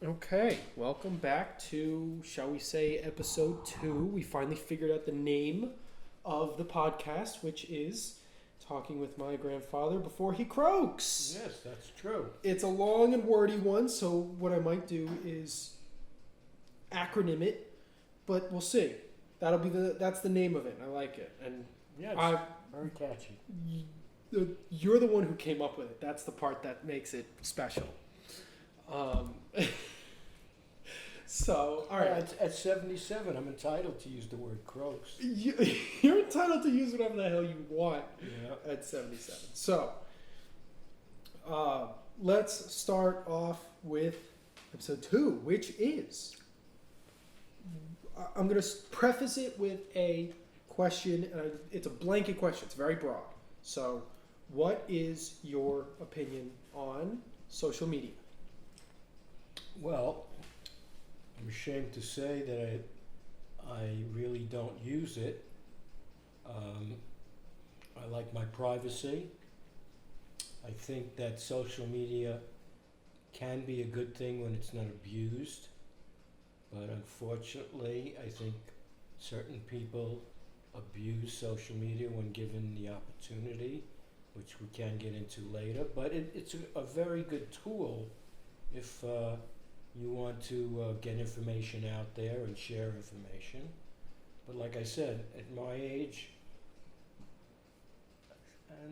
Okay, welcome back to, shall we say, episode 2. We finally figured out the name of the podcast, which is Talking with My Grandfather Before He Croaks. Yes, that's true. It's a long and wordy one, so what I might do is acronym it, but we'll see. That's the name of it. I like it. And Yeah, it's very catchy. you're the one who came up with it. That's the part that makes it special. So, all right. At 77, I'm entitled to use the word Croaks. You're entitled to use whatever the hell you want Yeah. at 77. So, let's start off with episode 2, which is, I'm going to preface it with a question, and it's a blanket question. It's very broad. So, what is your opinion on social media? Well, I'm ashamed to say that I really don't use it. I like my privacy. I think that social media can be a good thing when it's not abused. But unfortunately, I think certain people abuse social media when given the opportunity, which we can get into later. But it's a very good tool if you want to get information out there and share information. But like I said, at my age,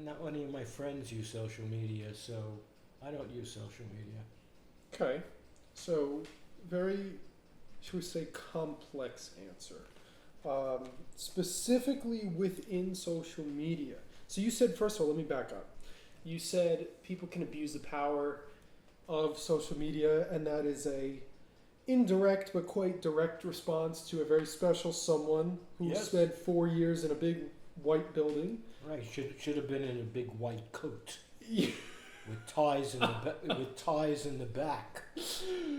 not many of my friends use social media, so I don't use social media. Okay. So, very, should we say, complex answer. Specifically within social media. So you said, first of all, let me back up. You said people can abuse the power of social media, and that is a indirect but quite direct response to a very special someone who Yes. spent 4 years in a big white building. Right, should have been in a big white coat with ties in the back,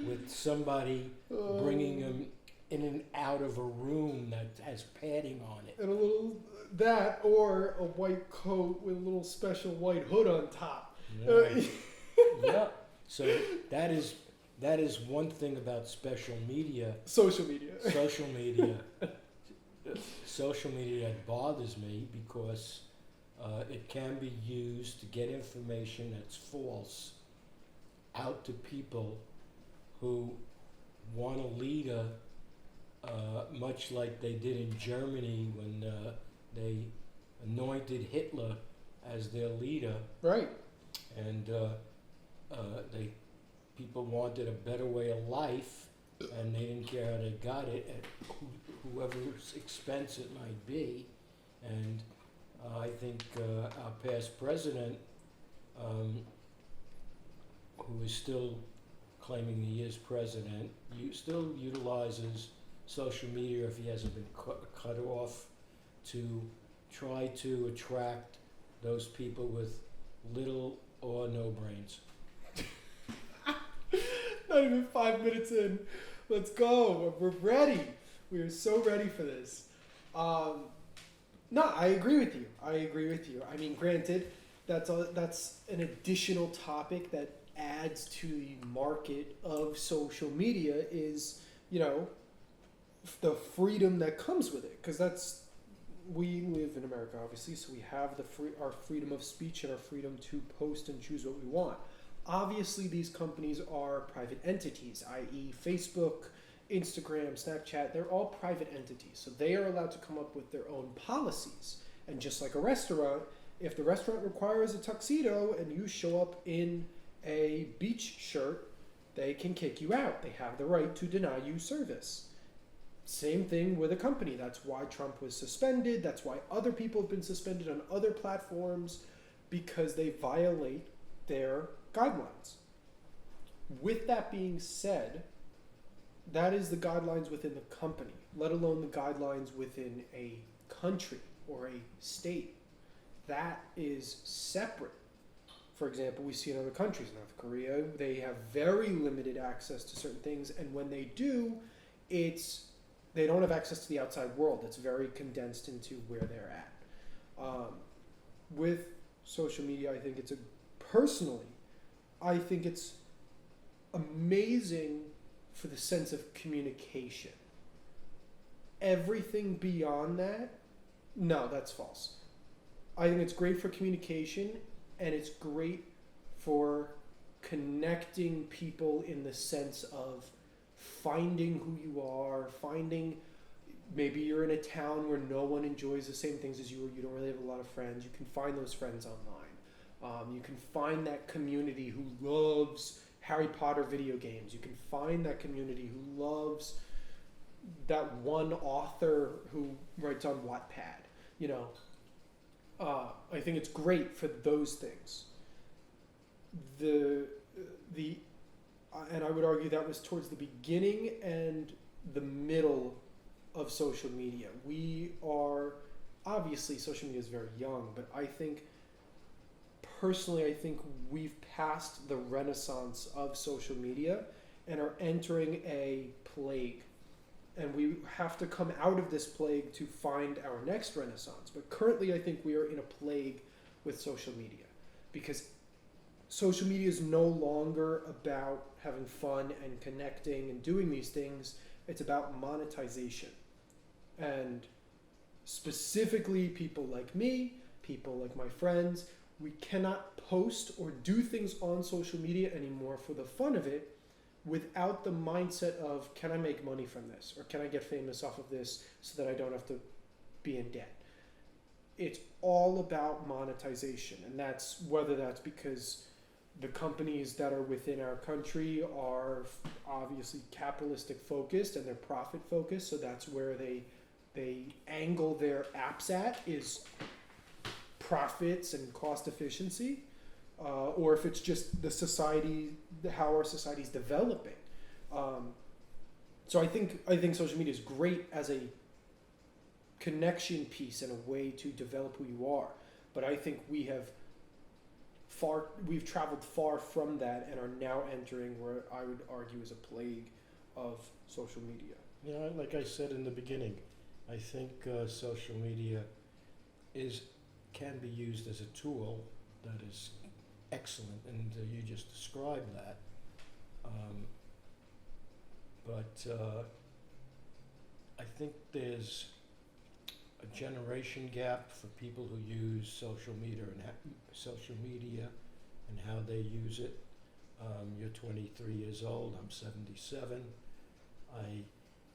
with somebody bringing him in and out of a room that has padding on it. And a little that, or a white coat with a little special white hood on top. Right. Yeah. So that is one thing about social media. Social media. Social media that bothers me because it can be used to get information that's false out to people who want a leader, much like they did in Germany when they anointed Hitler as their leader, Right. and people wanted a better way of life, and they didn't care how they got it at whoever's expense it might be. And I think our past president, who is still claiming he is president, still utilizes social media if he hasn't been cut off to try to attract those people with little or no brains. Not even 5 minutes in. Let's go. We're ready. We are so ready for this. No, I agree with you. I mean, granted, that's an additional topic that adds to the market of social media is, the freedom that comes with it. Because we live in America, obviously, so we have our freedom of speech and our freedom to post and choose what we want. Obviously, these companies are private entities, i.e. Facebook, Instagram, Snapchat. They're all private entities. So they are allowed to come up with their own policies. And just like a restaurant, if the restaurant requires a tuxedo and you show up in a beach shirt, they can kick you out. They have the right to deny you service. Same thing with a company. That's why Trump was suspended. That's why other people have been suspended on other platforms, because they violate their guidelines. With that being said, that is the guidelines within the company, let alone the guidelines within a country or a state. That is separate. For example, we see in other countries, North Korea, they have very limited access to certain things, and when they do, they don't have access to the outside world. It's very condensed into where they're at. With social media, I think personally, I think it's amazing for the sense of communication. Everything beyond that, no, that's false. I think it's great for communication, and it's great for connecting people in the sense of finding who you are, finding maybe you're in a town where no one enjoys the same things as you, or you don't really have a lot of friends. You can find those friends online. You can find that community who loves Harry Potter video games. You can find that community who loves that one author who writes on Wattpad. You know, I think it's great for those things. And I would argue that was towards the beginning and the middle of social media. We are, obviously social media is very young, but I think personally, I think we've passed the renaissance of social media and are entering a plague. And we have to come out of this plague to find our next renaissance. But currently, I think we are in a plague with social media, because social media is no longer about having fun and connecting and doing these things. It's about monetization. And specifically, people like me, people like my friends, we cannot post or do things on social media anymore for the fun of it without the mindset of, can I make money from this? Or can I get famous off of this so that I don't have to be in debt? It's all about monetization. And that's whether that's because the companies that are within our country are obviously capitalistic focused and they're profit focused. So that's where they angle their apps at, is profits and cost efficiency. Or if it's just the society, how our society is developing. So I think social media is great as a connection piece and a way to develop who you are. But I think we've traveled far from that and are now entering where I would argue is a plague of social media. Yeah, like I said in the beginning, I think social media can be used as a tool that is excellent, and you just described that. But I think there's a generation gap for people who use social media and how they use it. You're 23 years old. I'm 77. I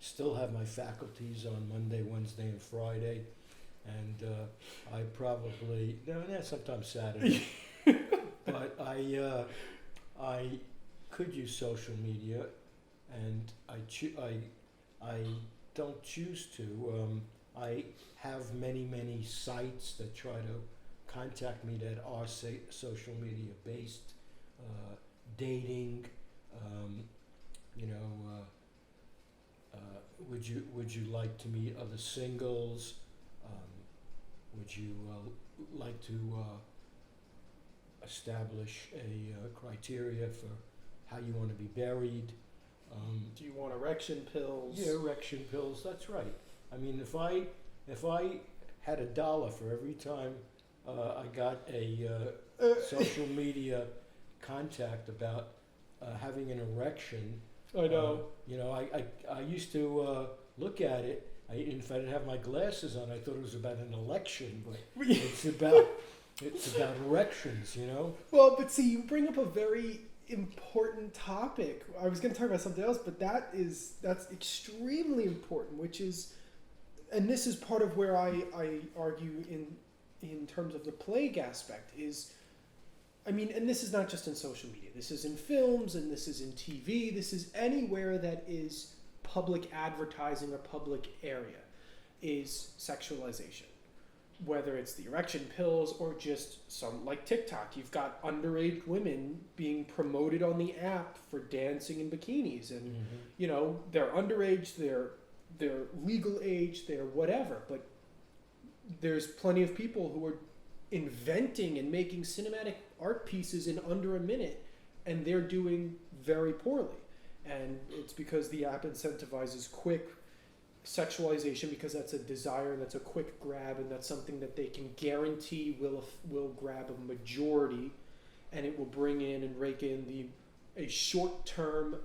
still have my faculties on Monday, Wednesday, and Friday, and I probably sometimes Saturday. But I could use social media, and I don't choose to. I have many sites that try to contact me that are social media based, dating. Would you like to meet other singles? Would you like to establish a criteria for how you want to be buried? Do you want erection pills? Yeah, erection pills. That's right. I mean, if I had $1 for every time I got a social media contact about having an erection, I know. I used to look at it. If I didn't have my glasses on, I thought it was about an election, but it's about erections, Well, but see, you bring up a very important topic. I was going to talk about something else, but that's extremely important, which is, and this is part of where I argue in terms of the plague aspect is, I mean, and this is not just in social media. This is in films, and this is in TV. This is anywhere that is public advertising or public area, is sexualization. Whether it's the erection pills or just some, like TikTok, you've got underage women being promoted on the app for dancing in bikinis, and they're underage, they're legal age, they're whatever, but there's plenty of people who are inventing and making cinematic art pieces in under a minute, and they're doing very poorly. And it's because the app incentivizes quick sexualization, because that's a desire and that's a quick grab, and that's something that they can guarantee will grab a majority, and it will bring in and rake in a short-term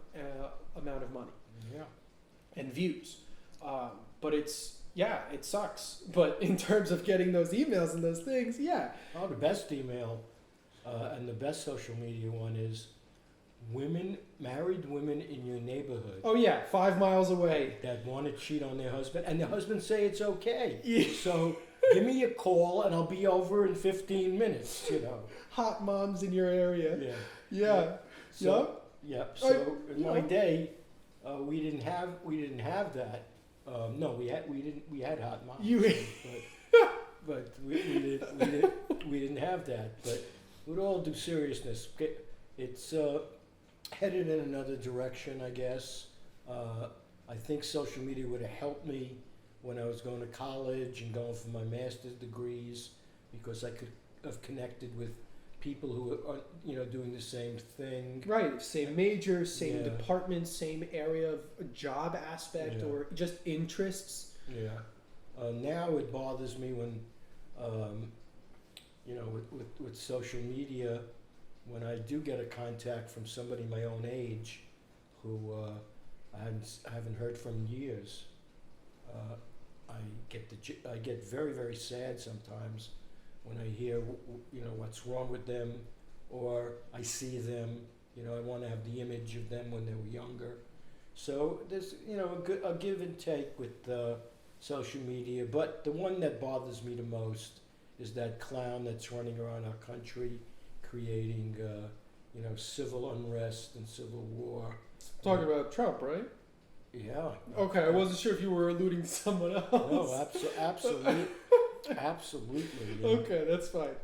amount of money Yeah. and views. But it sucks. But in terms of getting those emails and those things, yeah. Oh, the best email and the best social media one is married women in your neighborhood Oh yeah, 5 miles away. that want to cheat on their husband, and the husband say it's okay. Yeah. So give me a call, and I'll be over in 15 minutes. Hot moms in your area. Yeah. Yeah. So, yeah. So in you my know. day, we didn't have that. No, we had hot moms. But we didn't have that. But with all due seriousness, it's headed in another direction, I guess. I think social media would have helped me when I was going to college and going for my master's degrees, because I could have connected with people who are doing the same thing. Right, same major, same Yeah. department, same area of a job aspect, Yeah. or just interests. Yeah. Now it bothers me when, with social media, when I do get a contact from somebody my own age who I haven't heard from in years, I get very, very sad sometimes when I hear what's wrong with them, or I see them. I want to have the image of them when they were younger. So there's a give and take with social media, but the one that bothers me the most is that clown that's running around our country creating civil unrest and civil war. Talking about Trump, right? Yeah. Okay, I wasn't sure if you were alluding to someone else. No, absolutely. Absolutely. Yeah. Okay, that's fine.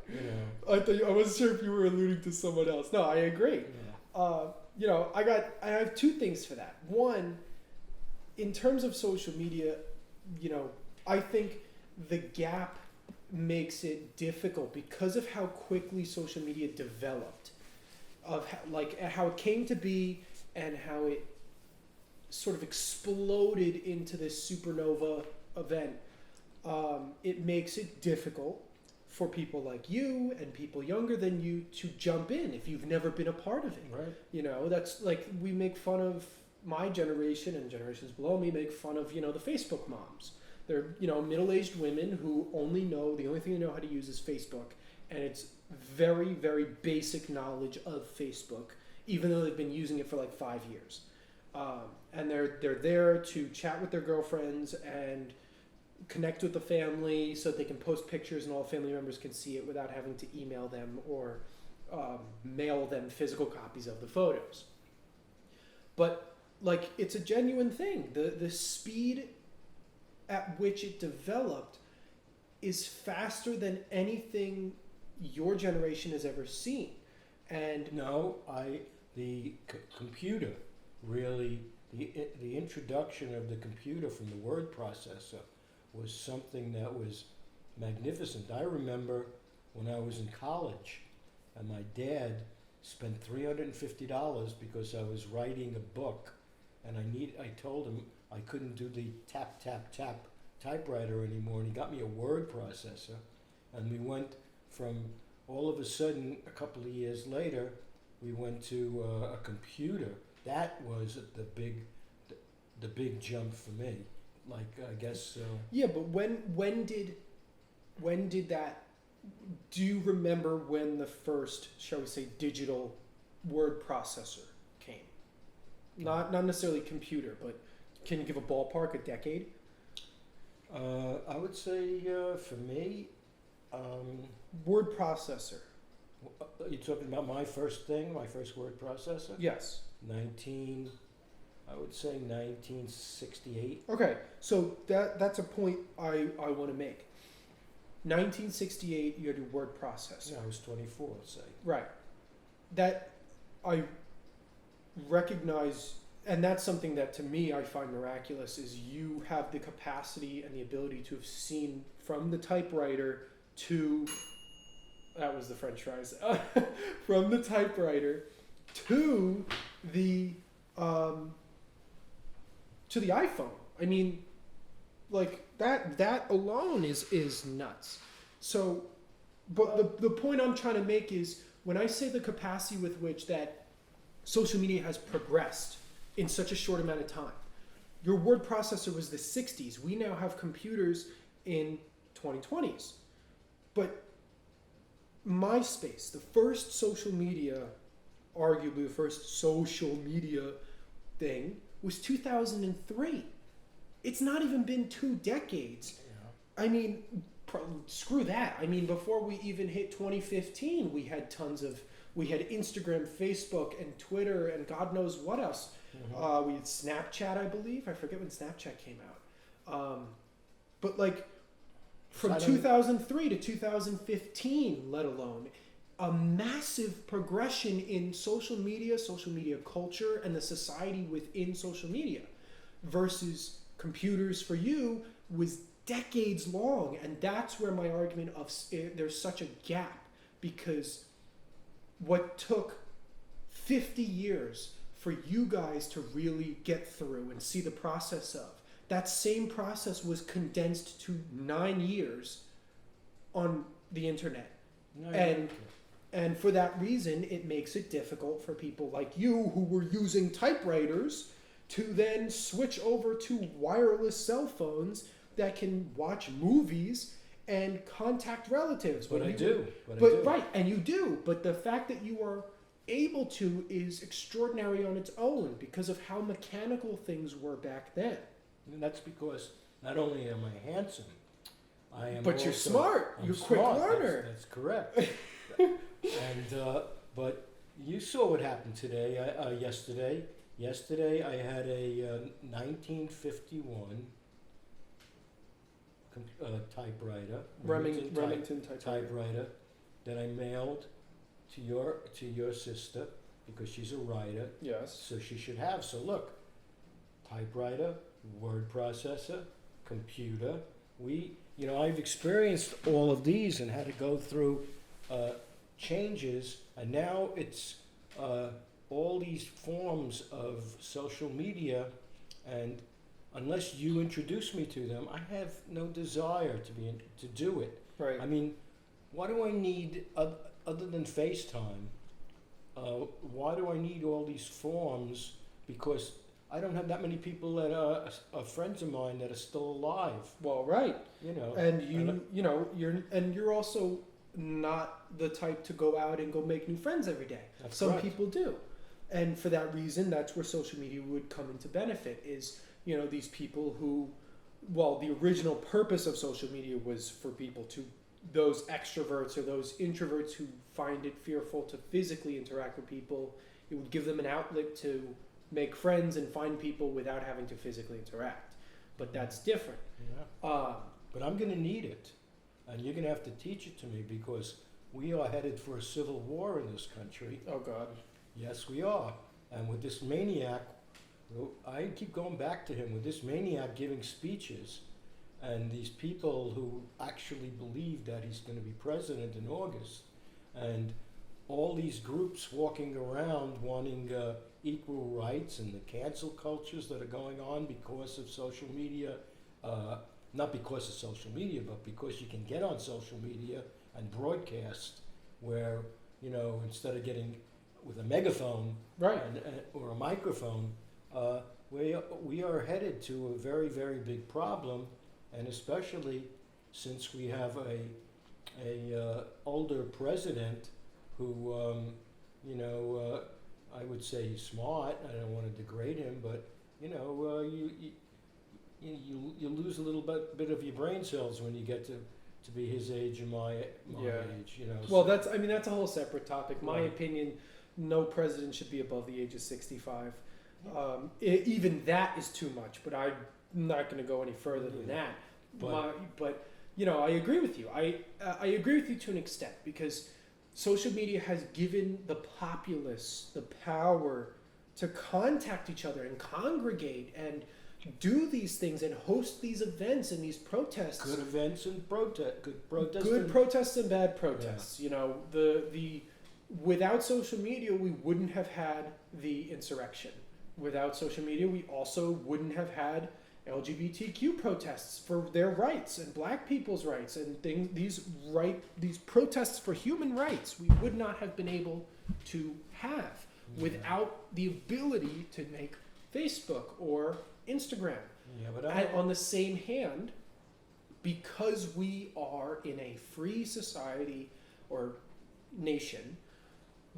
I wasn't sure if you were alluding to someone else. No, I agree. Yeah. I have two things for that. One, in terms of social media, I think the gap makes it difficult because of how quickly social media developed, of how it came to be and how it sort of exploded into this supernova event. It makes it difficult for people like you and people younger than you to jump in if you've never been a part of it. Right. That's like, we make fun of my generation, and generations below me make fun of, the Facebook moms. They're, middle-aged women who the only thing they know how to use is Facebook, and it's very, very basic knowledge of Facebook, even though they've been using it for like 5 years. And they're there to chat with their girlfriends and connect with the family so that they can post pictures and all family members can see it without having to email them or mail them physical copies of the photos. But it's a genuine thing. The speed at which it developed is faster than anything your generation has ever seen. And No, the computer really, the introduction of the computer from the word processor was something that was magnificent. I remember when I was in college and my dad spent $350 because I was writing a book, and I told him I couldn't do the tap, tap, tap typewriter anymore, and he got me a word processor, and we went from, all of a sudden, a couple of years later, we went to a computer. That was the big jump for me. I guess. yeah, but when did that? Do you remember when the first, shall we say, digital word processor came? Not necessarily computer, but can you give a ballpark, a decade? I would say for me, Word processor. are you talking about my first word processor? Yes. I would say 1968. Okay, so that's a point I want to make. 1968, you had your word processor. Yeah, I was 24, let's say. Right. That I recognize, and that's something that to me I find miraculous, is you have the capacity and the ability to have seen from the typewriter to, that was the French fries, from the typewriter to the iPhone. I mean, that alone is nuts. So, but the point I'm trying to make is, when I say the capacity with which that social media has progressed in such a short amount of time. Your word processor was the 60s. We now have computers in 2020s. But MySpace, the first social media, arguably the first social media thing, was 2003. It's not even been 2 decades. Yeah. I mean, screw that. I mean, before we even hit 2015, we had Instagram, Facebook, and Twitter, and God knows what else. Mm-hmm. We had Snapchat, I believe. I forget when Snapchat came out. But like from 2003 to 2015, let alone, a massive progression in social media culture, and the society within social media versus computers for you was decades long. And that's where my argument of there's such a gap, because what took 50 years for you guys to really get through and see the process of, that same process was condensed to 9 years on the internet. No, And for that reason, it makes it difficult for people like you who were using typewriters to then switch over to wireless cell phones that can watch movies and contact relatives. But I do. Right, and you do. But the fact that you are able to is extraordinary on its own because of how mechanical things were back then. And that's because not only am I handsome, I am. But you're smart. I'm You're a quick smart. learner. That's correct. And but you saw what happened today. Yesterday. Yesterday I had a 1951 typewriter, Remington typewriter that I mailed to your sister because she's a writer. Yes. So she should have. So look, typewriter, word processor, computer. I've experienced all of these and had to go through changes, and now it's all these forms of social media, and unless you introduce me to them, I have no desire to do it. Right. I mean, what do I need other than FaceTime? Why do I need all these forms? Because I don't have that many people that are friends of mine that are still alive. Well, right. And you're also not the type to go out and go make new friends every day. Some correct. people do. And for that reason, that's where social media would come into benefit, is, these people who, the original purpose of social media was for people to, those extroverts or those introverts who find it fearful to physically interact with people, it would give them an outlet to make friends and find people without having to physically interact. But that's different. Yeah. But I'm going to need it, and you're going to have to teach it to me, because we are headed for a civil war in this country. Oh, God. Yes, we are. And with this maniac, I keep going back to him, with this maniac giving speeches, and these people who actually believe that he's going to be president in August, and all these groups walking around wanting equal rights, and the cancel cultures that are going on because of social media, not because of social media, but because you can get on social media and broadcast where, instead of getting with a megaphone, Right. or a microphone, we are headed to a very, very big problem, and especially since we have a older president who, I would say he's smart. I don't want to degrade him, but you lose a little bit of your brain cells when you get to be his age and my age. Well, that's a whole separate topic. My Right. opinion, no president should be above the age of 65. Even that is too much, but I'm not going to go any further than that. But I agree with you. I agree with you to an extent, because social media has given the populace the power to contact each other and congregate and do these things and host these events and these protests. Good events and good protests. Good protests and bad protests. The without social media, we wouldn't have had the insurrection. Without social media, we also wouldn't have had LGBTQ protests for their rights and black people's rights and these protests for human rights. We would not have been able to have without the ability to make Facebook or Instagram. Yeah, but I And on the same hand, because we are in a free society or nation,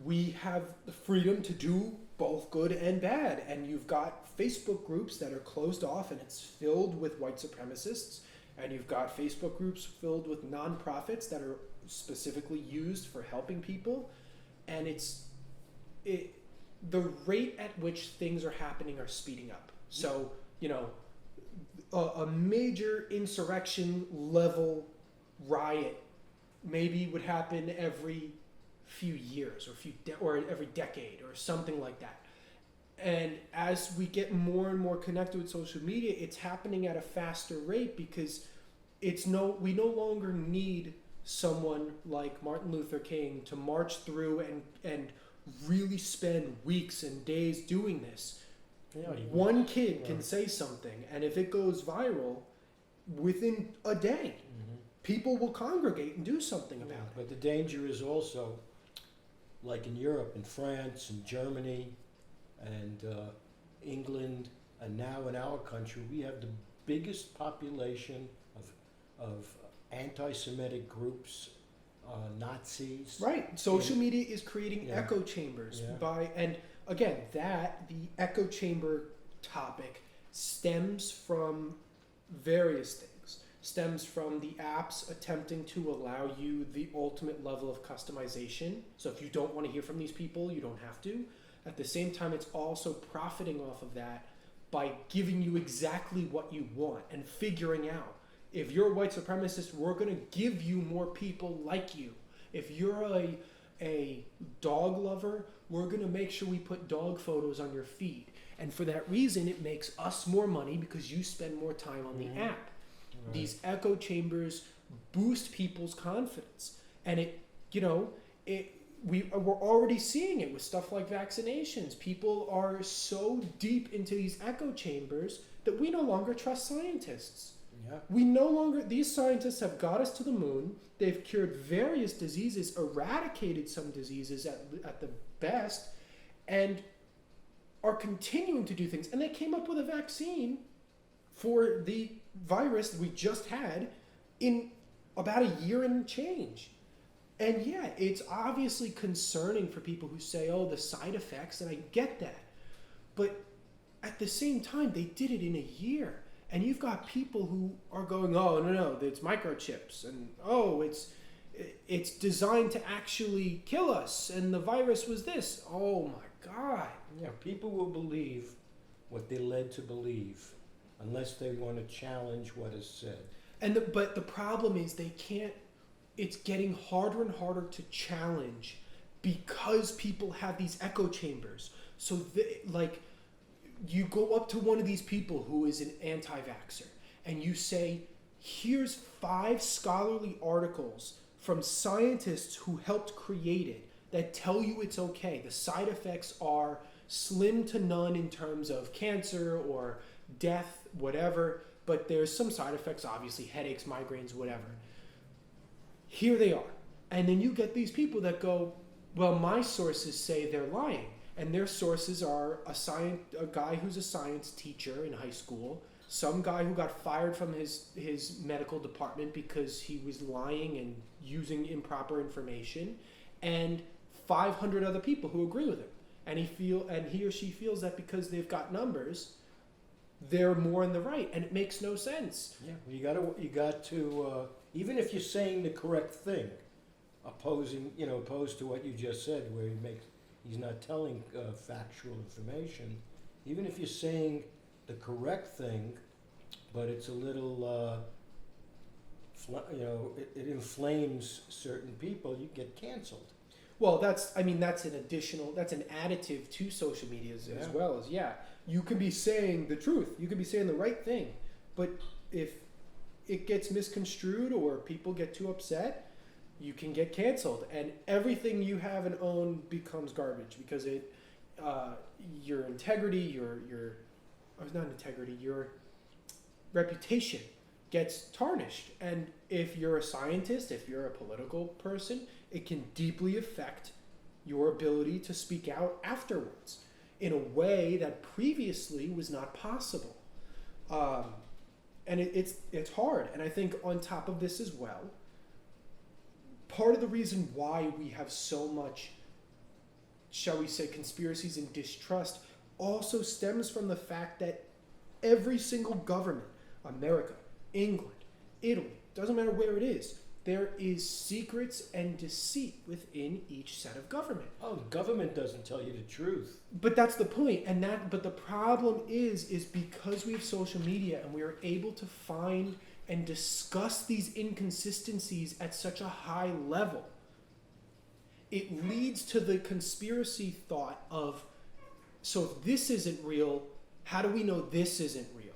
we have the freedom to do both good and bad. And you've got Facebook groups that are closed off and it's filled with white supremacists. And you've got Facebook groups filled with nonprofits that are specifically used for helping people. And the rate at which things are happening are speeding up. So, a major insurrection level riot maybe would happen every few years or every decade or something like that. And as we get more and more connected with social media, it's happening at a faster rate because we no longer need someone like Martin Luther King to march through and really spend weeks and days doing this. Yeah, One kid can say something, and if it goes viral, within a day, people will congregate and do something about it. But the danger is also, like in Europe, in France, and Germany, and England, and now in our country, we have the biggest population of anti-Semitic groups, Nazis. Right. Social media is creating Yeah. echo chambers Yeah. and again, the echo chamber topic stems from various things. Stems from the apps attempting to allow you the ultimate level of customization. So if you don't want to hear from these people, you don't have to. At the same time, it's also profiting off of that by giving you exactly what you want and figuring out, if you're a white supremacist, we're going to give you more people like you. If you're a dog lover, we're going to make sure we put dog photos on your feed. And for that reason, it makes us more money because you spend more time on the app. Right. These echo chambers boost people's confidence. And we're already seeing it with stuff like vaccinations. People are so deep into these echo chambers that we no longer trust scientists. Yeah. These scientists have got us to the moon. They've cured various diseases, eradicated some diseases at the best, and are continuing to do things. And they came up with a vaccine for the virus we just had in about a year and change. And yeah, it's obviously concerning for people who say, oh, the side effects, and I get that. But at the same time, they did it in a year. And you've got people who are going, oh, no, it's microchips. And, oh, it's designed to actually kill us. And the virus was this. Oh, my God. Yeah, people will believe what they're led to believe unless they want to challenge what is said. But the problem is they can't. It's getting harder and harder to challenge because people have these echo chambers. So, you go up to one of these people who is an anti-vaxxer and you say, here's 5 scholarly articles from scientists who helped create it that tell you it's okay. The side effects are slim to none in terms of cancer or death, whatever, but there's some side effects, obviously, headaches, migraines, whatever. Here they are. And then you get these people that go, well, my sources say they're lying. And their sources are a guy who's a science teacher in high school, some guy who got fired from his medical department because he was lying and using improper information, and 500 other people who agree with him. And he or she feels that because they've got numbers, they're more in the right, and it makes no sense. Yeah, you got to even if you're saying the correct thing, opposed to what you just said, where he's not telling factual information. Even if you're saying the correct thing, but it's a little, it inflames certain people, you get canceled. Well, that's an additive to social media as well as, you can be saying the truth, you can be saying the right thing, but if it gets misconstrued or people get too upset, you can get canceled, and everything you have and own becomes garbage because your integrity, your reputation gets tarnished. And if you're a scientist, if you're a political person, it can deeply affect your ability to speak out afterwards. in a way that previously was not possible. And it's hard. And I think on top of this as well, part of the reason why we have so much, shall we say, conspiracies and distrust also stems from the fact that every single government, America, England, Italy, doesn't matter where it is, there is secrets and deceit within each set of government. Oh, the government doesn't tell you the truth. But that's the point, but the problem is because we have social media and we are able to find and discuss these inconsistencies at such a high level, it leads to the conspiracy thought of, so if this isn't real, how do we know this isn't real?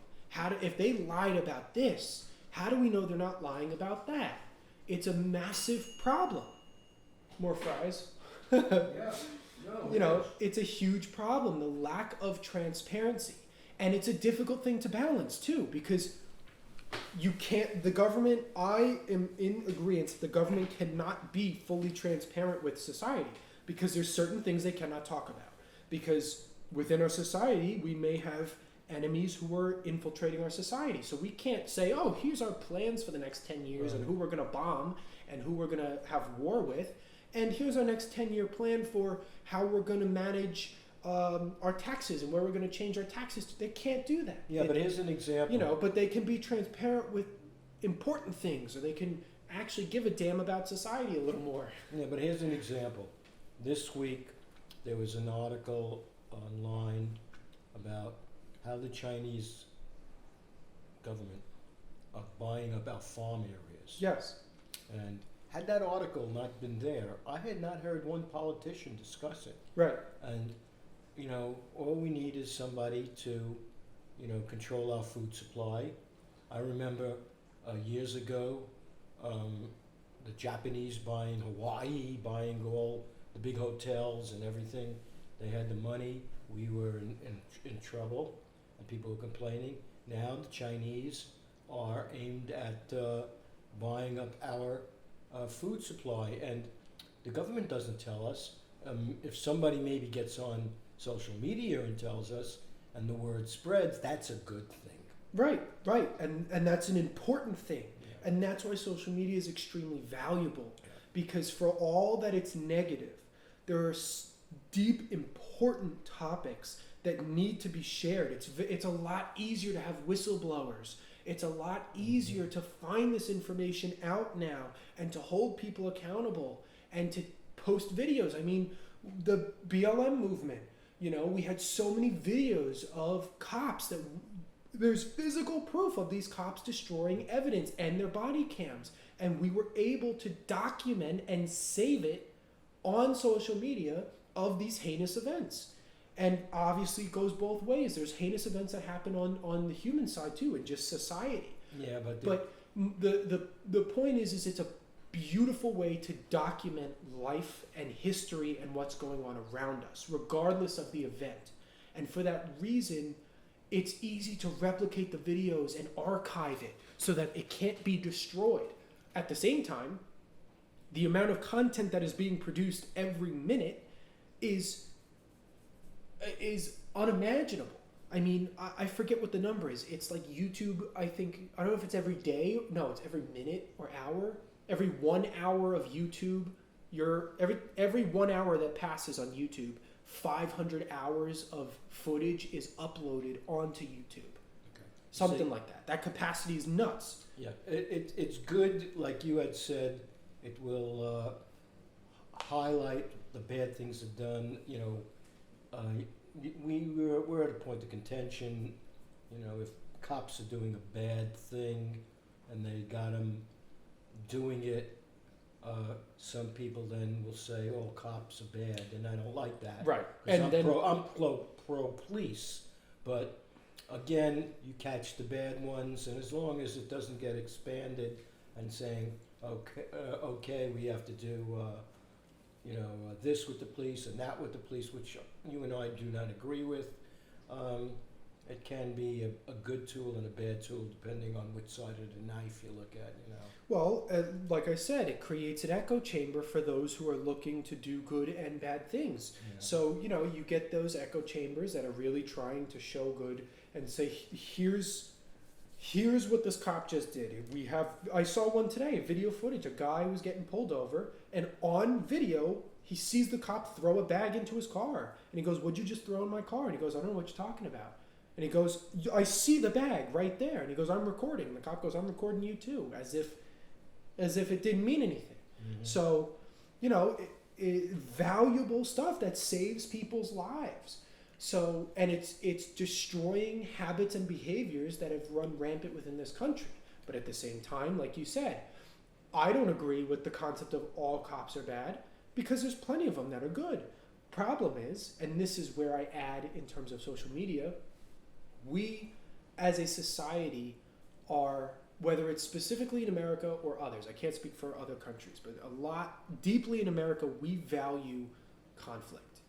If they lied about this, how do we know they're not lying about that? It's a massive problem. More fries. Yeah. No. You know, it's a huge problem, the lack of transparency. And it's a difficult thing to balance too, because you can't, the government, I am in agreement, the government cannot be fully transparent with society because there's certain things they cannot talk about. Because within our society, we may have enemies who are infiltrating our society. So we can't say, oh, here's our plans for the next 10 years and who we're going to bomb and who we're going to have war with. And here's our next 10-year plan for how we're going to manage our taxes and where we're going to change our taxes. They can't do that. Yeah, but here's an example. You know, but they can be transparent with important things, or they can actually give a damn about society a little more. Yeah, but here's an example. This week, there was an article online about how the Chinese government are buying up our farm areas. Yes. And had that article not been there, I had not heard one politician discuss it. Right. And, you know, all we need is somebody to, you know, control our food supply. I remember years ago, the Japanese buying Hawaii, buying all the big hotels and everything. They had the money. We were in trouble, and people were complaining. Now the Chinese are aimed at buying up our food supply, and the government doesn't tell us. If somebody maybe gets on social media and tells us, and the word spreads, that's a good thing. Right, right, and that's an important thing, and that's why social media is extremely valuable, because for all that it's negative, there are deep, important topics that need to be shared. It's a lot easier to have whistleblowers. It's a lot easier to find this information out now and to hold people accountable and to post videos. I mean, the BLM movement, you know, we had so many videos of cops that there's physical proof of these cops destroying evidence and their body cams. And we were able to document and save it on social media of these heinous events. And obviously it goes both ways. There's heinous events that happen on the human side too, in just society. Yeah, but the point is it's a beautiful way to document life and history and what's going on around us, regardless of the event. And for that reason, it's easy to replicate the videos and archive it so that it can't be destroyed. At the same time, the amount of content that is being produced every minute is unimaginable. I mean, I forget what the number is. It's like YouTube, I don't know if it's every day. No, it's every minute or hour. Every 1 hour of YouTube, every 1 hour that passes on YouTube, 500 hours of footage is uploaded onto YouTube. Okay. Something like that. That capacity is nuts. Yeah, it's good, like you had said, it will highlight the bad things they've done. You know, we're at a point of contention. You know, if cops are doing a bad thing and they got them doing it, some people then will say, "Oh, cops are bad," and I don't like that. Right. And And then I'm pro police, but again, you catch the bad ones, and as long as it doesn't get expanded and saying, okay, we have to do, this with the police and that with the police, which you and I do not agree with. It can be a good tool and a bad tool depending on which side of the knife you look at, you know. Well, like I said, it creates an echo chamber for those who are looking to do good and bad things. Yeah. So, you get those echo chambers that are really trying to show good and say, here's what this cop just did. I saw one today, video footage. A guy was getting pulled over, and on video, he sees the cop throw a bag into his car. And he goes, "What'd you just throw in my car?" And he goes, "I don't know what you're talking about." And he goes, "I see the bag right there." And he goes, "I'm recording." And the cop goes, "I'm recording you too," as if it didn't mean anything. Mm-hmm. So, valuable stuff that saves people's lives. So, and it's destroying habits and behaviors that have run rampant within this country. But at the same time, like you said, I don't agree with the concept of all cops are bad, because there's plenty of them that are good. Problem is, and this is where I add in terms of social media, we as a society are, whether it's specifically in America or others, I can't speak for other countries, but a lot deeply in America, we value conflict.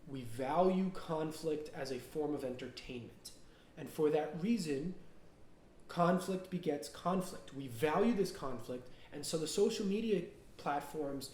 We value conflict as a form of entertainment. And for that reason, conflict begets conflict. We value this conflict, and so the social media platforms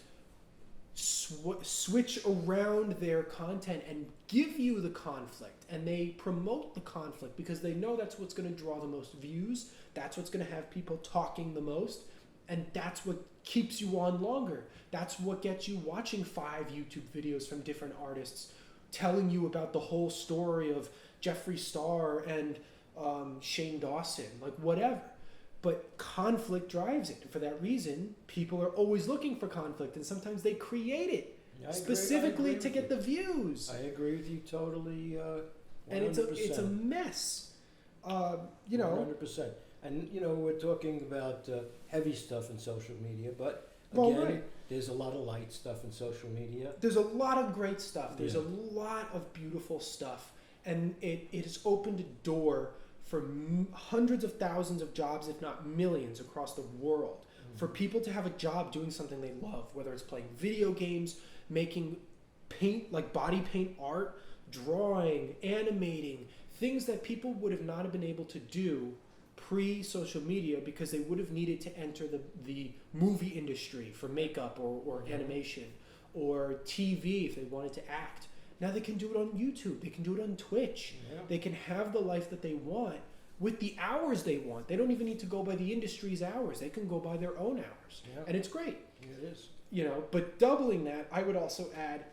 switch around their content and give you the conflict, and they promote the conflict because they know that's what's going to draw the most views, that's what's going to have people talking the most, and that's what keeps you on longer. That's what gets you watching 5 YouTube videos from different artists telling you about the whole story of Jeffree Star and Shane Dawson, like whatever. But conflict drives it. And for that reason, people are always looking for conflict, and sometimes they create it specifically to get the views. I agree with you totally, 100%. And it's a mess. 100%. And, we're talking about heavy stuff in social media, but again, there's a lot of light stuff in social media. There's a lot of great stuff. There's a lot of beautiful stuff. And it has opened a door for hundreds of thousands of jobs, if not millions, across the world. Mm-hmm. For people to have a job doing something they love, whether it's playing video games, making paint, like body paint art, drawing, animating, things that people would have not been able to do pre-social media because they would have needed to enter the movie industry for makeup or animation, or TV if they wanted to act. Now they can do it on YouTube. They can do it on Twitch. Yeah. They can have the life that they want with the hours they want. They don't even need to go by the industry's hours. They can go by their own hours. Yeah. And it's great. It is. But doubling that, I would also add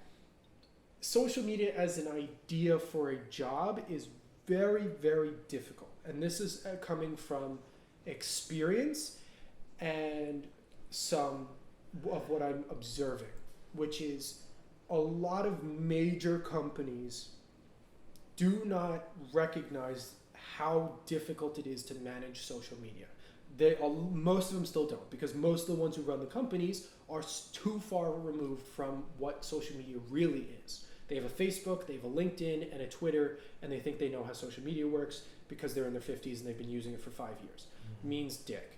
social media as an idea for a job is very, very difficult. And this is coming from experience and some of what I'm observing, which is a lot of major companies do not recognize how difficult it is to manage social media. Most of them still don't, because most of the ones who run the companies are too far removed from what social media really is. They have a Facebook, they have a LinkedIn, and a Twitter, and they think they know how social media works because they're in their 50s and they've been using it for 5 years. Mm-hmm. Means dick.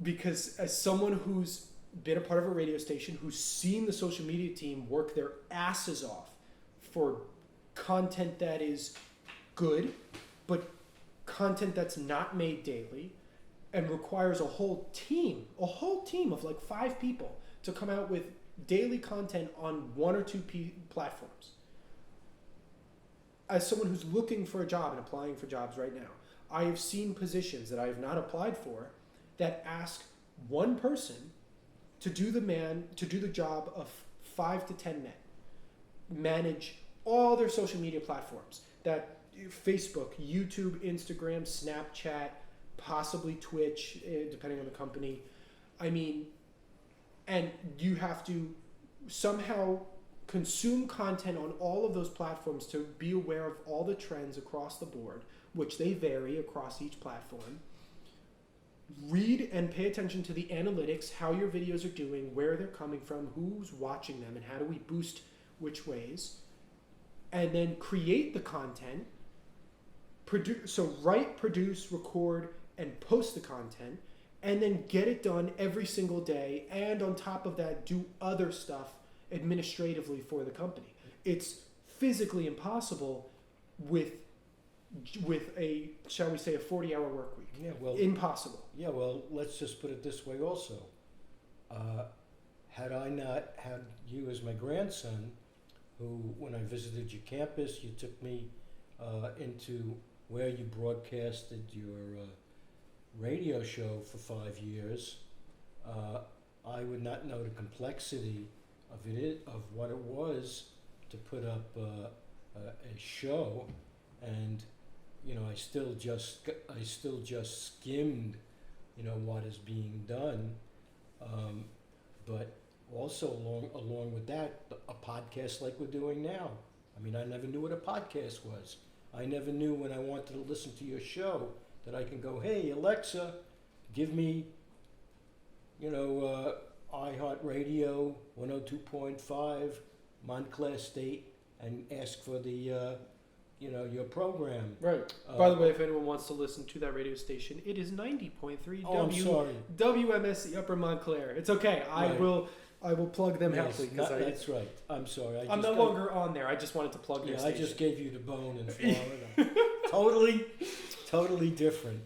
Because as someone who's been a part of a radio station, who's seen the social media team work their asses off for content that is good, but content that's not made daily and requires a whole team of like 5 people to come out with daily content on 1 or 2 platforms. As someone who's looking for a job and applying for jobs right now, I have seen positions that I have not applied for that ask one person to do the job of 5 to 10 men, manage all their social media platforms, that Facebook, YouTube, Instagram, Snapchat, possibly Twitch, depending on the company. I mean, and you have to somehow consume content on all of those platforms to be aware of all the trends across the board, which they vary across each platform. Read and pay attention to the analytics, how your videos are doing, where they're coming from, who's watching them, and how do we boost which ways. And then create the content. Write, produce, record, and post the content, and then get it done every single day. And on top of that, do other stuff administratively for the company. It's physically impossible with with a, shall we say, a 40-hour work week. Yeah, well, Impossible. yeah, well, let's just put it this way also. Had I not had you as my grandson, who, when I visited your campus, you took me into where you broadcasted your radio show for 5 years, I would not know the complexity of what it was to put up a show, and I still just skimmed, what is being done, but also along with that, a podcast like we're doing now. I mean, I never knew what a podcast was. I never knew when I wanted to listen to your show that I can go, hey, Alexa, give me, iHeartRadio 102.5 Montclair State, and ask for the, your program. Right. By the way, if anyone wants to listen to that radio station, it is 90.3 I'm sorry. WMSC Upper Montclair. It's okay. Right. I will plug them Yes, happily that's right. I'm sorry. I'm no longer on there. I just wanted to plug their I station. just gave you the bone in Florida. totally different,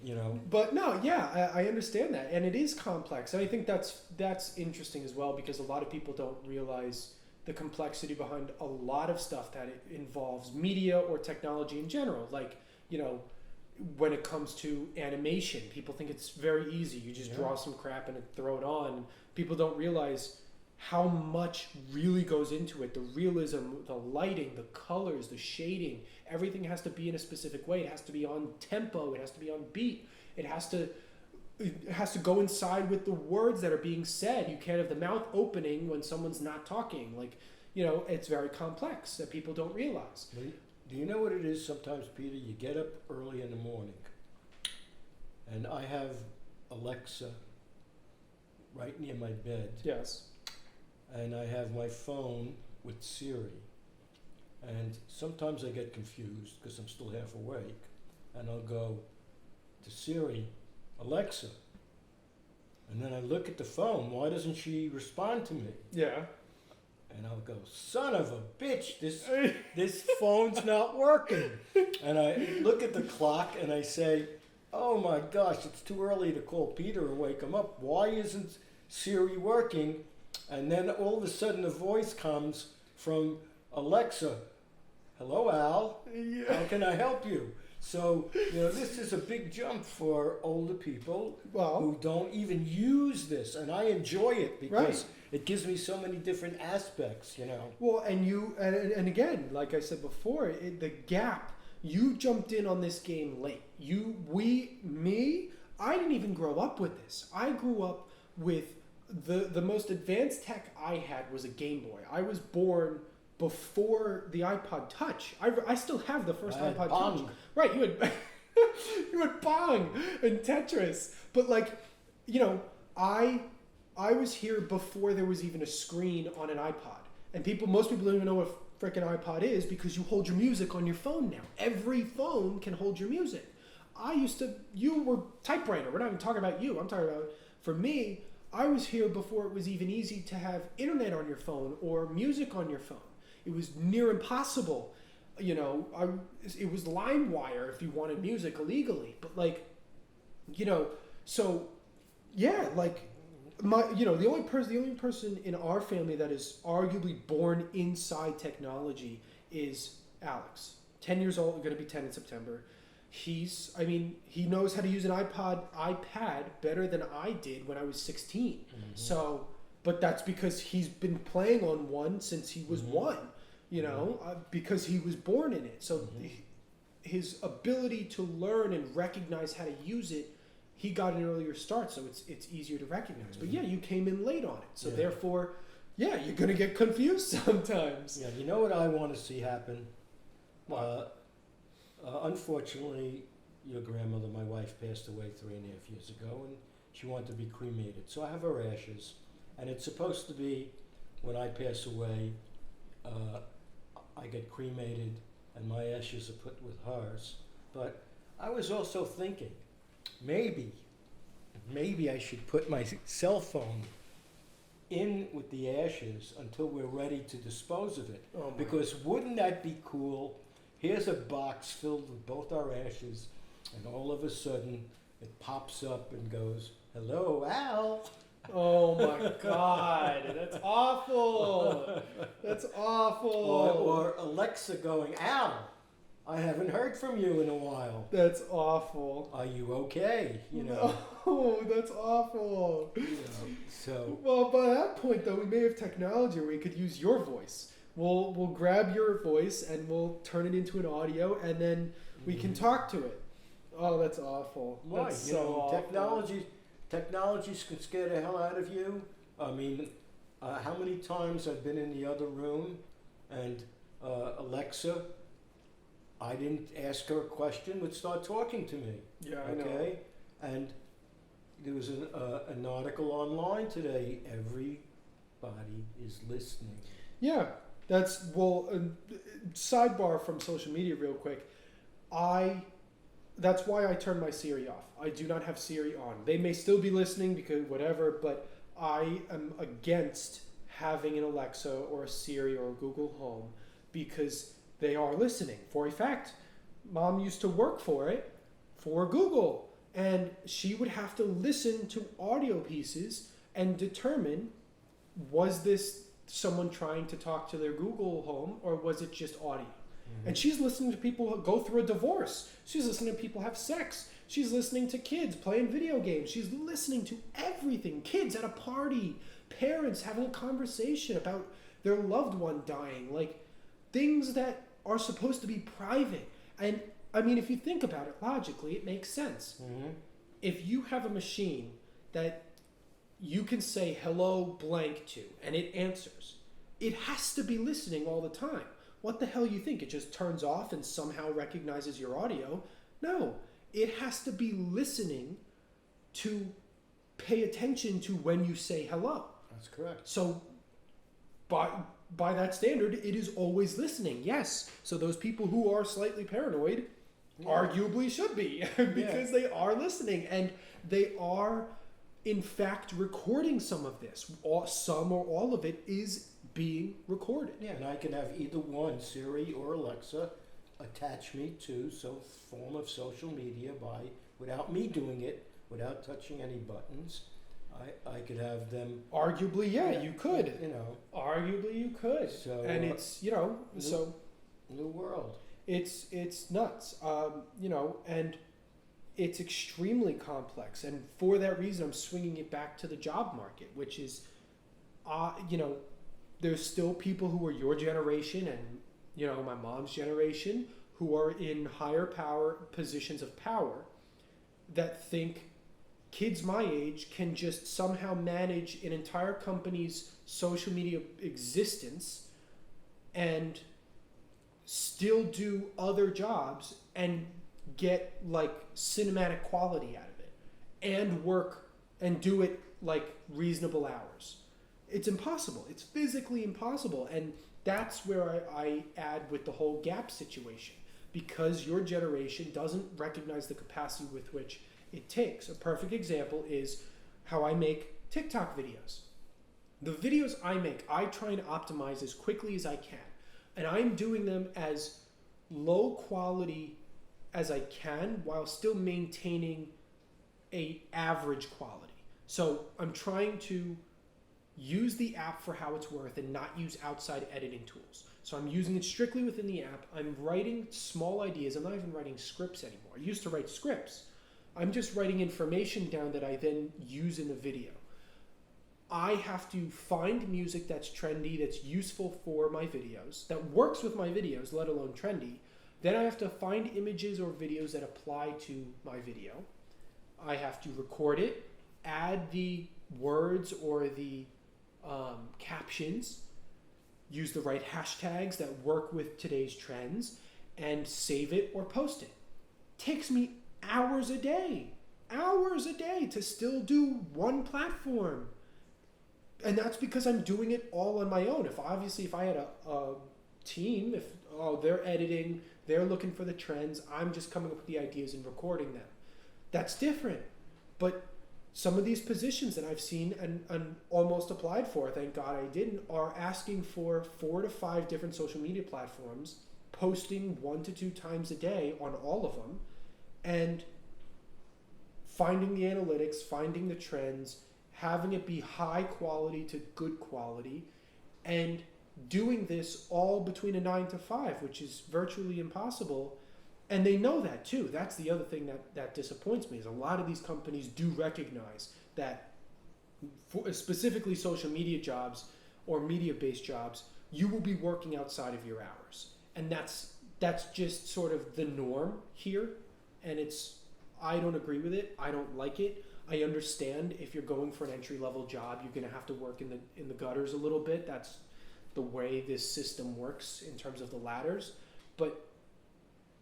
But no, yeah, I understand that, and it is complex, and I think that's interesting as well, because a lot of people don't realize the complexity behind a lot of stuff that it involves media or technology in general. Like, when it comes to animation, people think it's very easy. You just draw some crap and throw it on. People don't realize how much really goes into it. The realism, the lighting, the colors, the shading, everything has to be in a specific way. It has to be on tempo. It has to be on beat. It has to go inside with the words that are being said. You can't have the mouth opening when someone's not talking. Like, it's very complex that people don't realize. Do you know what it is sometimes, Peter? You get up early in the morning, and I have Alexa right near my bed. Yes. And I have my phone with Siri. And sometimes I get confused because I'm still half awake. And I'll go to Siri, Alexa. And then I look at the phone. Why doesn't she respond to me? Yeah. And I'll go, son of a bitch, this phone's not working. And I look at the clock and I say, oh my gosh, it's too early to call Peter and wake him up. Why isn't Siri working? And then all of a sudden a voice comes from Alexa. Hello, Al. Yeah. How can I help you? So, this is a big jump for older people who don't even use this. And I enjoy it because it gives me so many different aspects, Well, and again, like I said before, the gap, you jumped in on this game late. I didn't even grow up with this. I grew up with the most advanced tech I had was a Game Boy. I was born before the iPod Touch. I still have the first iPod Touch. Right, you had you had Pong and Tetris. But I was here before there was even a screen on an iPod. And most people don't even know what frickin' iPod is because you hold your music on your phone now. Every phone can hold your music. You were typewriter. We're not even talking about you. I'm talking about, for me, I was here before it was even easy to have internet on your phone or music on your phone. It was near impossible. It was LimeWire if you wanted music illegally. But the only person in our family that is arguably born inside technology is Alex. 10 years old, going to be 10 in September. He knows how to use an iPad better than I did when I was 16. Mm-hmm. So, but that's because he's been playing on one since he was one, because he was born in it. So his ability to learn and recognize how to use it, he got an earlier start, so it's easier to recognize. But you came in late on it. So therefore, you're going to get confused sometimes. Yeah, you know what I want to see happen? Unfortunately, your grandmother, my wife, passed away 3.5 years ago, and she wanted to be cremated. So I have her ashes, and it's supposed to be when I pass away, I get cremated, and my ashes are put with hers. But I was also thinking, maybe I should put my cell phone in with the ashes until we're ready to dispose of it. Because wouldn't that be cool here's a box filled with both our ashes, and all of a sudden it pops up and goes, "Hello, Al." Oh my God, that's awful. That's awful. Or Alexa going, "Al, I haven't heard from you in a while. That's awful. Are you okay?" You know. Oh, that's awful. You know, so Well, by that point, though, we may have technology where we could use your voice. We'll grab your voice and we'll turn it into an audio, and then we can talk to it. Oh, that's awful. why? That's You so know, awful. technologies can scare the hell out of you. I mean, how many times I've been in the other room and Alexa, I didn't ask her a question, would start talking to me. Yeah, I know. Okay, and there was an article online today. Everybody is listening. Yeah, that's well. Sidebar from social media, real quick. That's why I turned my Siri off. I do not have Siri on. They may still be listening because whatever, but I am against having an Alexa or a Siri or a Google Home because they are listening. For a fact, Mom used to work for Google, and she would have to listen to audio pieces and determine, was this someone trying to talk to their Google Home or was it just audio? And she's listening to people go through a divorce. She's listening to people have sex. She's listening to kids playing video games. She's listening to everything. Kids at a party, parents having a conversation about their loved one dying, like things that are supposed to be private. And I mean, if you think about it logically, it makes sense. If you have a machine that you can say hello blank to and it answers, it has to be listening all the time. What the hell you think? It just turns off and somehow recognizes your audio? No, it has to be listening to pay attention to when you say hello. That's correct. So by that standard, it is always listening. Yes. So those people who are slightly paranoid arguably should be because they are listening, and they are in fact recording some of this. Some or all of it is being recorded. Yeah, and I can have either one, Siri or Alexa, attach me to some form of social media without me doing it, without touching any buttons. I could have them. Arguably, you could. You know. Arguably, you could. So, and it's new world. It's nuts. And it's extremely complex. And for that reason, I'm swinging it back to the job market, which is, there's still people who are your generation and, my mom's generation who are in higher power positions of power that think kids my age can just somehow manage an entire company's social media existence and still do other jobs and get like cinematic quality out of it and work and do it like reasonable hours. It's impossible. It's physically impossible. And that's where I add with the whole gap situation, because your generation doesn't recognize the capacity with which it takes. A perfect example is how I make TikTok videos. The videos I make, I try and optimize as quickly as I can. And I'm doing them as low quality as I can while still maintaining a average quality. So I'm trying to use the app for how it's worth and not use outside editing tools. So I'm using it strictly within the app. I'm writing small ideas. I'm not even writing scripts anymore. I used to write scripts. I'm just writing information down that I then use in the video. I have to find music that's trendy, that's useful for my videos, that works with my videos, let alone trendy. Then I have to find images or videos that apply to my video. I have to record it, add the words or the captions, use the right hashtags that work with today's trends, and save it or post it. Takes me hours a day to still do one platform. And that's because I'm doing it all on my own. If I had a team, they're editing, they're looking for the trends, I'm just coming up with the ideas and recording them. That's different. But some of these positions that I've seen and almost applied for, thank God I didn't, are asking for 4 to 5 different social media platforms posting 1 to 2 times a day on all of them, and finding the analytics, finding the trends, having it be high quality to good quality, and doing this all between a 9 to 5, which is virtually impossible. And they know that too. That's the other thing that disappoints me, is a lot of these companies do recognize that for specifically social media jobs or media-based jobs, you will be working outside of your hours. And that's just sort of the norm here. And I don't agree with it. I don't like it. I understand if you're going for an entry-level job, you're going to have to work in the gutters a little bit. That's the way this system works in terms of the ladders. But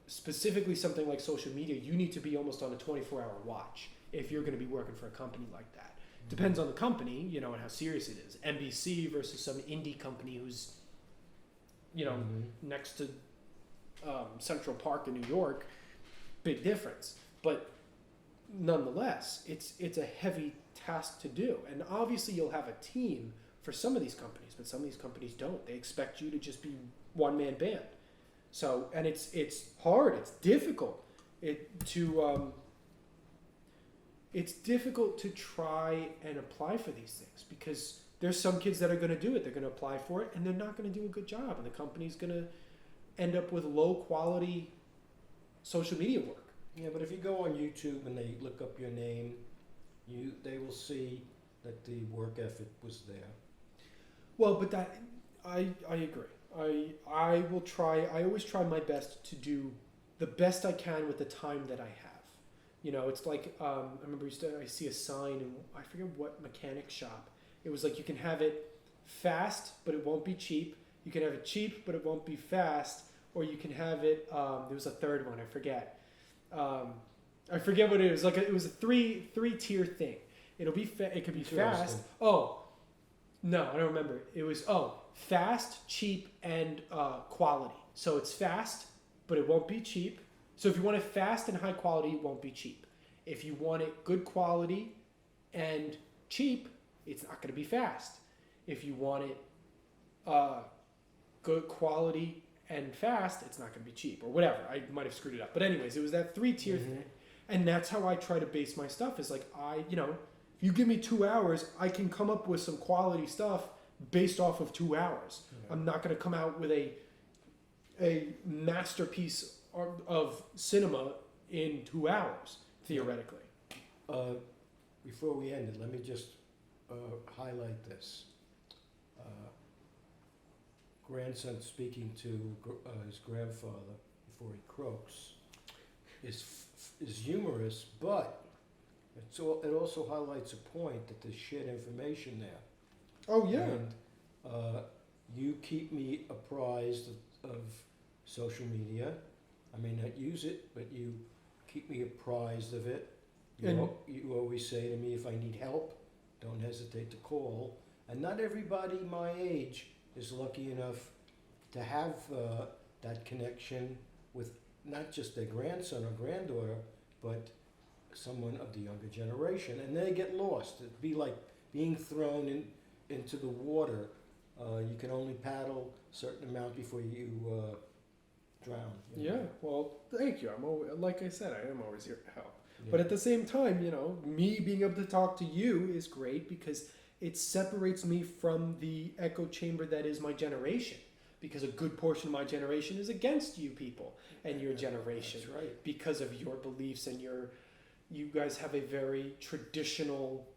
specifically something like social media, you need to be almost on a 24-hour watch if you're going to be working for a company like that. Depends on the company, and how serious it is. NBC versus some indie company who's, next to Central Park in New York, big difference. But nonetheless, it's a heavy task to do. And obviously you'll have a team for some of these companies, but some of these companies don't. They expect you to just be one-man band. So, and it's hard, it's difficult it's difficult to try and apply for these things, because there's some kids that are going to do it. They're going to apply for it, and they're not going to do a good job, and the company's going to end up with low quality social media work. Yeah, but if you go on YouTube and they look up your name, they will see that the work ethic was there. Well, but that I agree. I will try. I always try my best to do the best I can with the time that I have. It's like I remember I see a sign in, I forget what mechanic shop. It was like, you can have it fast, but it won't be cheap. You can have it cheap, but it won't be fast. Or you can have it. There was a third one. I forget. I forget what it was. Like, it was a three tier thing. It'll be it could be fast. Oh, no, I don't remember. It was fast, cheap, and quality. So it's fast, but it won't be cheap. So if you want it fast and high quality, it won't be cheap. If you want it good quality and cheap, it's not going to be fast. If you want it good quality and fast, it's not going to be cheap, or whatever. I might have screwed it up. But anyways, it was that 3-tier thing. And that's how I try to base my stuff, is like, if you give me 2 hours, I can come up with some quality stuff based off of 2 hours. Yeah. I'm not going to come out with a masterpiece of cinema in 2 hours, theoretically. Before we end it, let me just highlight this. Grandson speaking to his grandfather before he croaks is humorous, but it also highlights a point that there's shared information there. Oh yeah. And you keep me apprised of social media. I may not use it, but you keep me apprised of it. You always say to me, if I need help, don't hesitate to call. And not everybody my age is lucky enough to have that connection with not just their grandson or granddaughter, but someone of the younger generation. And they get lost. It'd be like being thrown into the water. You can only paddle a certain amount before you drown. Yeah, well, thank you. Like I said, I am always here to help. Yeah. But at the same time, me being able to talk to you is great, because it separates me from the echo chamber that is my generation. Because a good portion of my generation is against you people and your generation. That's right. Because of your beliefs, and you guys have a very traditional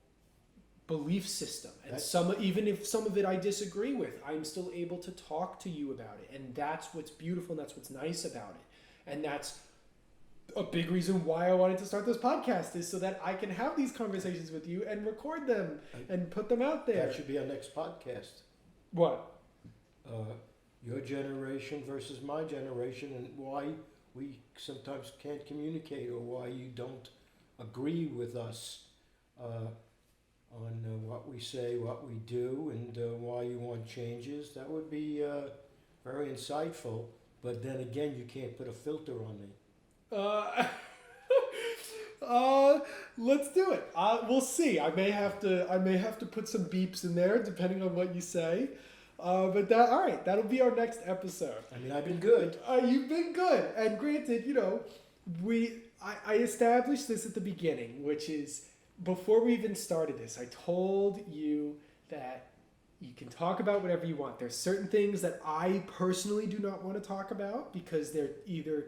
belief system, and even if some of it I disagree with, I'm still able to talk to you about it, and that's what's beautiful, and that's what's nice about it. And that's a big reason why I wanted to start this podcast, is so that I can have these conversations with you and record them and put them out there. That should be our next podcast. What? Your generation versus my generation, and why we sometimes can't communicate, or why you don't agree with us on what we say, what we do, and why you want changes. That would be very insightful. But then again, you can't put a filter on me. Let's do it. We'll see. I may have to put some beeps in there depending on what you say. But all right, that'll be our next episode. I mean, I've been good. You've been good, and granted, I established this at the beginning, which is before we even started this. I told you that you can talk about whatever you want. There's certain things that I personally do not want to talk about because they're either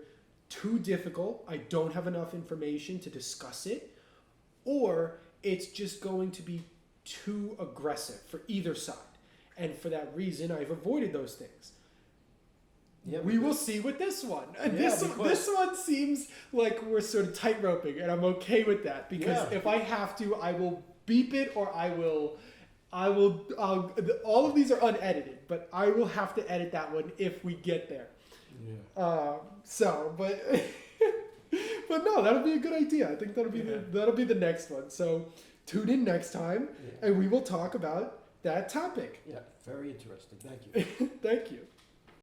too difficult, I don't have enough information to discuss it, or it's just going to be too aggressive for either side. And for that reason, I've avoided those things. Yeah, we will see with this one. And Yeah, this one seems like we're sort of tight roping, and I'm okay with that because Yeah. if I have to, I will beep it or I'll all of these are unedited, but I will have to edit that one if we get there. Yeah. But but no, that'll be a good idea. I think that'll be the next one. So tune in next time, Yeah. and we will talk about that topic. Yeah, very interesting. Thank you. Thank you.